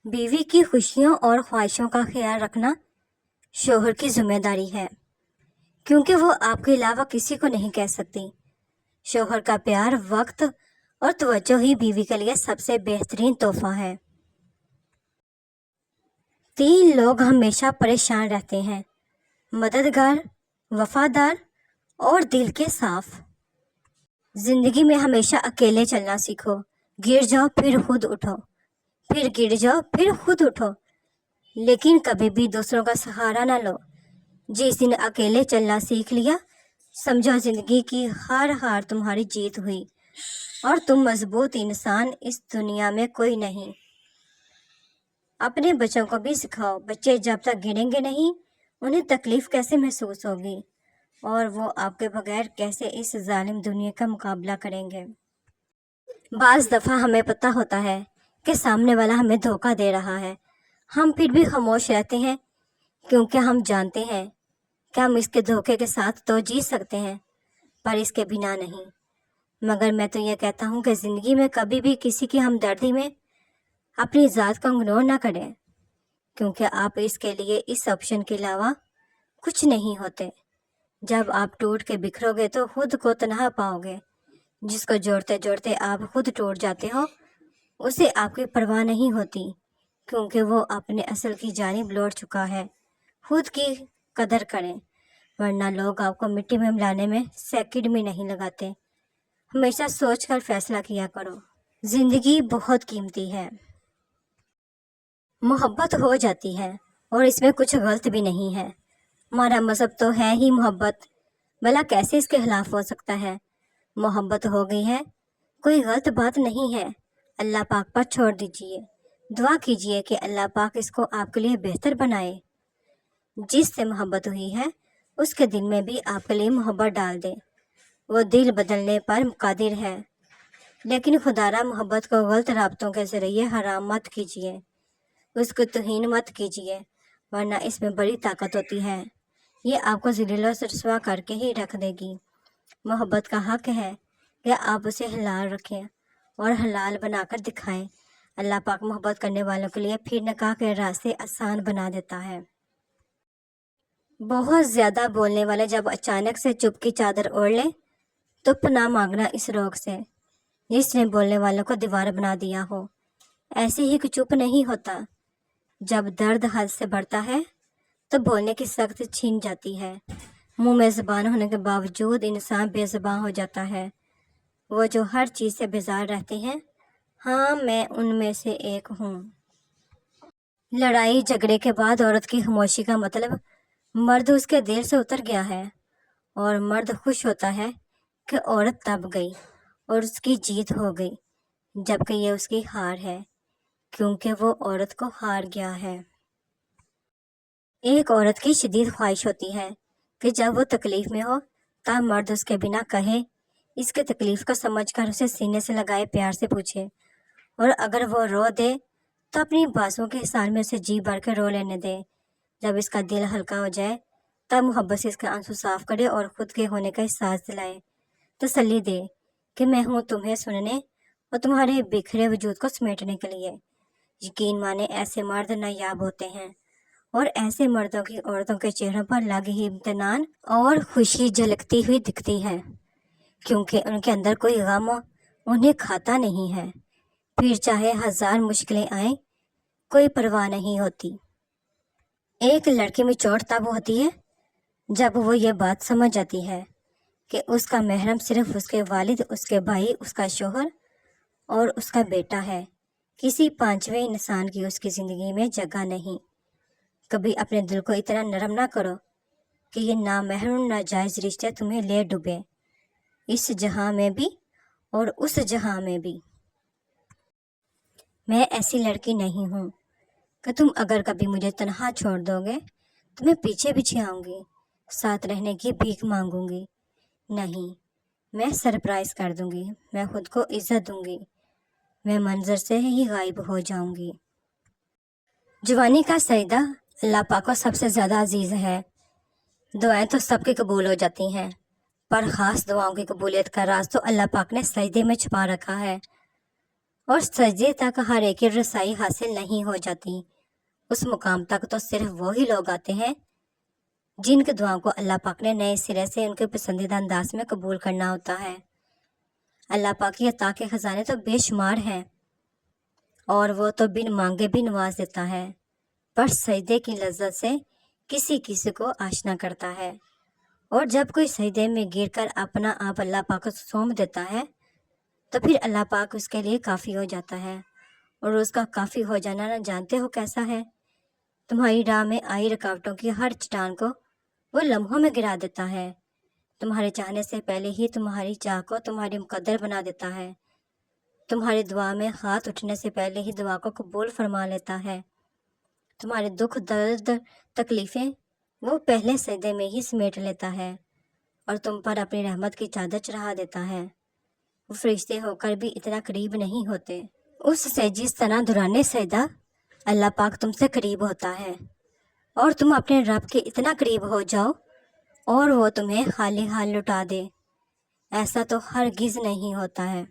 बीवी की खुशियों और ख्वाहिशों का ख्याल रखना शौहर की जिम्मेदारी है, क्योंकि वो आपके अलावा किसी को नहीं कह सकती। शौहर का प्यार, वक्त और तवज्जो ही बीवी के लिए सबसे बेहतरीन तोहफा है। 3 लोग हमेशा परेशान रहते हैं: मददगार, वफादार और दिल के साफ। जिंदगी में हमेशा अकेले चलना सीखो। गिर जाओ फिर खुद उठो, फिर गिर जाओ फिर खुद उठो, लेकिन कभी भी दूसरों का सहारा ना लो। जिस दिन अकेले चलना सीख लिया, समझो जिंदगी की हर हार तुम्हारी जीत हुई और तुम मजबूत इंसान इस दुनिया में कोई नहीं। अपने बच्चों को भी सिखाओ, बच्चे जब तक गिरेंगे नहीं, उन्हें तकलीफ कैसे महसूस होगी और वो आपके बगैर कैसे इस जालिम दुनिया का मुकाबला करेंगे। बाज़ दफ़ा हमें पता होता है कि सामने वाला हमें धोखा दे रहा है, हम फिर भी खामोश रहते हैं क्योंकि हम जानते हैं कि हम इसके धोखे के साथ तो जी सकते हैं, पर इसके बिना नहीं। मगर मैं तो ये कहता हूँ कि ज़िंदगी में कभी भी किसी की हमदर्दी में अपनी ज़ात को इग्नोर ना करें, क्योंकि आप इसके लिए इस ऑप्शन के अलावा कुछ नहीं होते। जब आप टूट के बिखरोगे तो खुद को तन्हा पाओगे। जिसको जोड़ते जोड़ते आप खुद टूट जाते हो, उसे आपकी परवाह नहीं होती, क्योंकि वो अपने असल की जानिब लौट चुका है। खुद की कदर करें, वरना लोग आपको मिट्टी में मिलाने में सेकंड भी नहीं लगाते। हमेशा सोच कर फैसला किया करो। जिंदगी बहुत कीमती है। मोहब्बत हो जाती है और इसमें कुछ गलत भी नहीं है। हमारा मज़हब तो है ही मोहब्बत, भला कैसे इसके खिलाफ हो सकता है। मोहब्बत हो गई है, कोई गलत बात नहीं है। अल्लाह पाक पर छोड़ दीजिए, दुआ कीजिए कि अल्लाह पाक इसको आपके लिए बेहतर बनाए। जिससे मोहब्बत हुई है उसके दिल में भी आपके लिए मोहब्बत डाल दे। वो दिल बदलने पर कादिर है, लेकिन खुदारा मोहब्बत को गलत राब्तों के जरिए हराम मत कीजिए, उसको तौहीन मत कीजिए, वरना इसमें बड़ी ताकत होती है। ये आपको ज़लील और रुसवा करके ही रख देगी। मोहब्बत का हक है कि आप उसे हलाल रखें और हलाल बनाकर दिखाएं। अल्लाह पाक मोहब्बत करने वालों के लिए फिर निकाह के रास्ते आसान बना देता है। बहुत ज़्यादा बोलने वाले जब अचानक से चुप की चादर ओढ़ लें तो पनाह मांगना इस रोग से, जिसने बोलने वालों को दीवार बना दिया हो। ऐसे ही चुप नहीं होता। जब दर्द हद से बढ़ता है तो बोलने की सख्त छीन जाती है। मुंह में ज़बान होने के बावजूद इंसान बेज़बान हो जाता है। वो जो हर चीज़ से बेजार रहते हैं, हाँ मैं उनमें से एक हूँ। लड़ाई झगड़े के बाद औरत की खामोशी का मतलब मर्द उसके दिल से उतर गया है, और मर्द खुश होता है कि औरत दब गई और उसकी जीत हो गई, जबकि ये उसकी हार है, क्योंकि वो औरत को हार गया है। एक औरत की शदीद ख्वाहिश होती है कि जब वो तकलीफ में हो तब मर्द उसके बिना कहे, इसके तकलीफ को समझकर उसे सीने से लगाए प्यार से पूछे, और अगर वो रो दे तो अपनी बाजों के हिसार में उसे जी भर के रो लेने दे। जब इसका दिल हल्का हो जाए तब मोहब्बत से इसके आंसू साफ करे और खुद के होने का एहसास दिलाए, तसल्ली दे कि मैं हूँ तुम्हें सुनने और तुम्हारे बिखरे वजूद को समेटने के लिए। यकीन माने ऐसे मर्द नायाब होते हैं, और ऐसे मर्दों की औरतों के चेहरों पर लगी ही इम्तिनान और खुशी झलकती हुई दिखती है, क्योंकि उनके अंदर कोई गम उन्हें खाता नहीं है। फिर चाहे 1000 मुश्किलें आए, कोई परवाह नहीं होती। एक लड़की में चोट तब होती है जब वो ये बात समझ जाती है कि उसका महरम सिर्फ उसके वालिद, उसके भाई, उसका शोहर और उसका बेटा है। किसी पांचवें इंसान की उसकी ज़िंदगी में जगह नहीं। कभी अपने दिल को इतना नरम ना करो कि ये नामहरम नाजायज़ रिश्ते तुम्हें ले डूबे, इस जहां में भी और उस जहां में भी। मैं ऐसी लड़की नहीं हूँ कि तुम अगर कभी मुझे तन्हा छोड़ दोगे तो मैं पीछे पीछे आऊँगी, साथ रहने की भीख मांगूंगी। नहीं, मैं सरप्राइज़ कर दूंगी, मैं खुद को इज्जत दूंगी, मैं मंजर से ही गायब हो जाऊंगी। जवानी का सईदा अल्लाह पाक को सबसे ज़्यादा अजीज़ है। दुआएं तो सबकी कबूल हो जाती हैं, पर ख़ास दुआओं की कबूलियत का राज तो अल्लाह पाक ने सजदे में छुपा रखा है। اور سجدے تک ہر ایک کی رسائی حاصل نہیں ہو جاتی۔ اس مقام تک تو صرف وہی لوگ آتے ہیں جن کی دعاؤں کو اللہ پاک نے نئے سرے سے ان کے پسندیدہ انداز میں قبول کرنا ہوتا ہے۔ اللہ پاک کی عطا کے خزانے تو بے شمار ہیں اور وہ تو بن مانگے بھی نواز دیتا ہے، پر سجدے کی لذت سے کسی کسی کو آشنا کرتا ہے۔ اور جب کوئی سجدے میں گر کر اپنا آپ اللہ پاک کو سونپ دیتا ہے تو پھر اللہ پاک اس کے لیے کافی ہو جاتا ہے، اور اس کا کافی ہو جانا نہ جانتے ہو کیسا ہے؟ تمہاری راہ میں آئی رکاوٹوں کی ہر چٹان کو وہ لمحوں میں گرا دیتا ہے، تمہارے چاہنے سے پہلے ہی تمہاری چاہ کو تمہاری مقدر بنا دیتا ہے، تمہاری دعا میں ہاتھ اٹھنے سے پہلے ہی دعا کو قبول فرما لیتا ہے، تمہارے دکھ درد تکلیفیں وہ پہلے سجدے میں ہی سمیٹ لیتا ہے اور تم پر اپنی رحمت کی چادر چڑھا دیتا ہے۔ وہ فرشتے ہو کر بھی اتنا قریب نہیں ہوتے اس سے جس طرح دوران سجدہ اللہ پاک تم سے قریب ہوتا ہے، اور تم اپنے رب کے اتنا قریب ہو جاؤ اور وہ تمہیں خالی ہاتھ لوٹا دے، ایسا تو ہرگز نہیں ہوتا ہے۔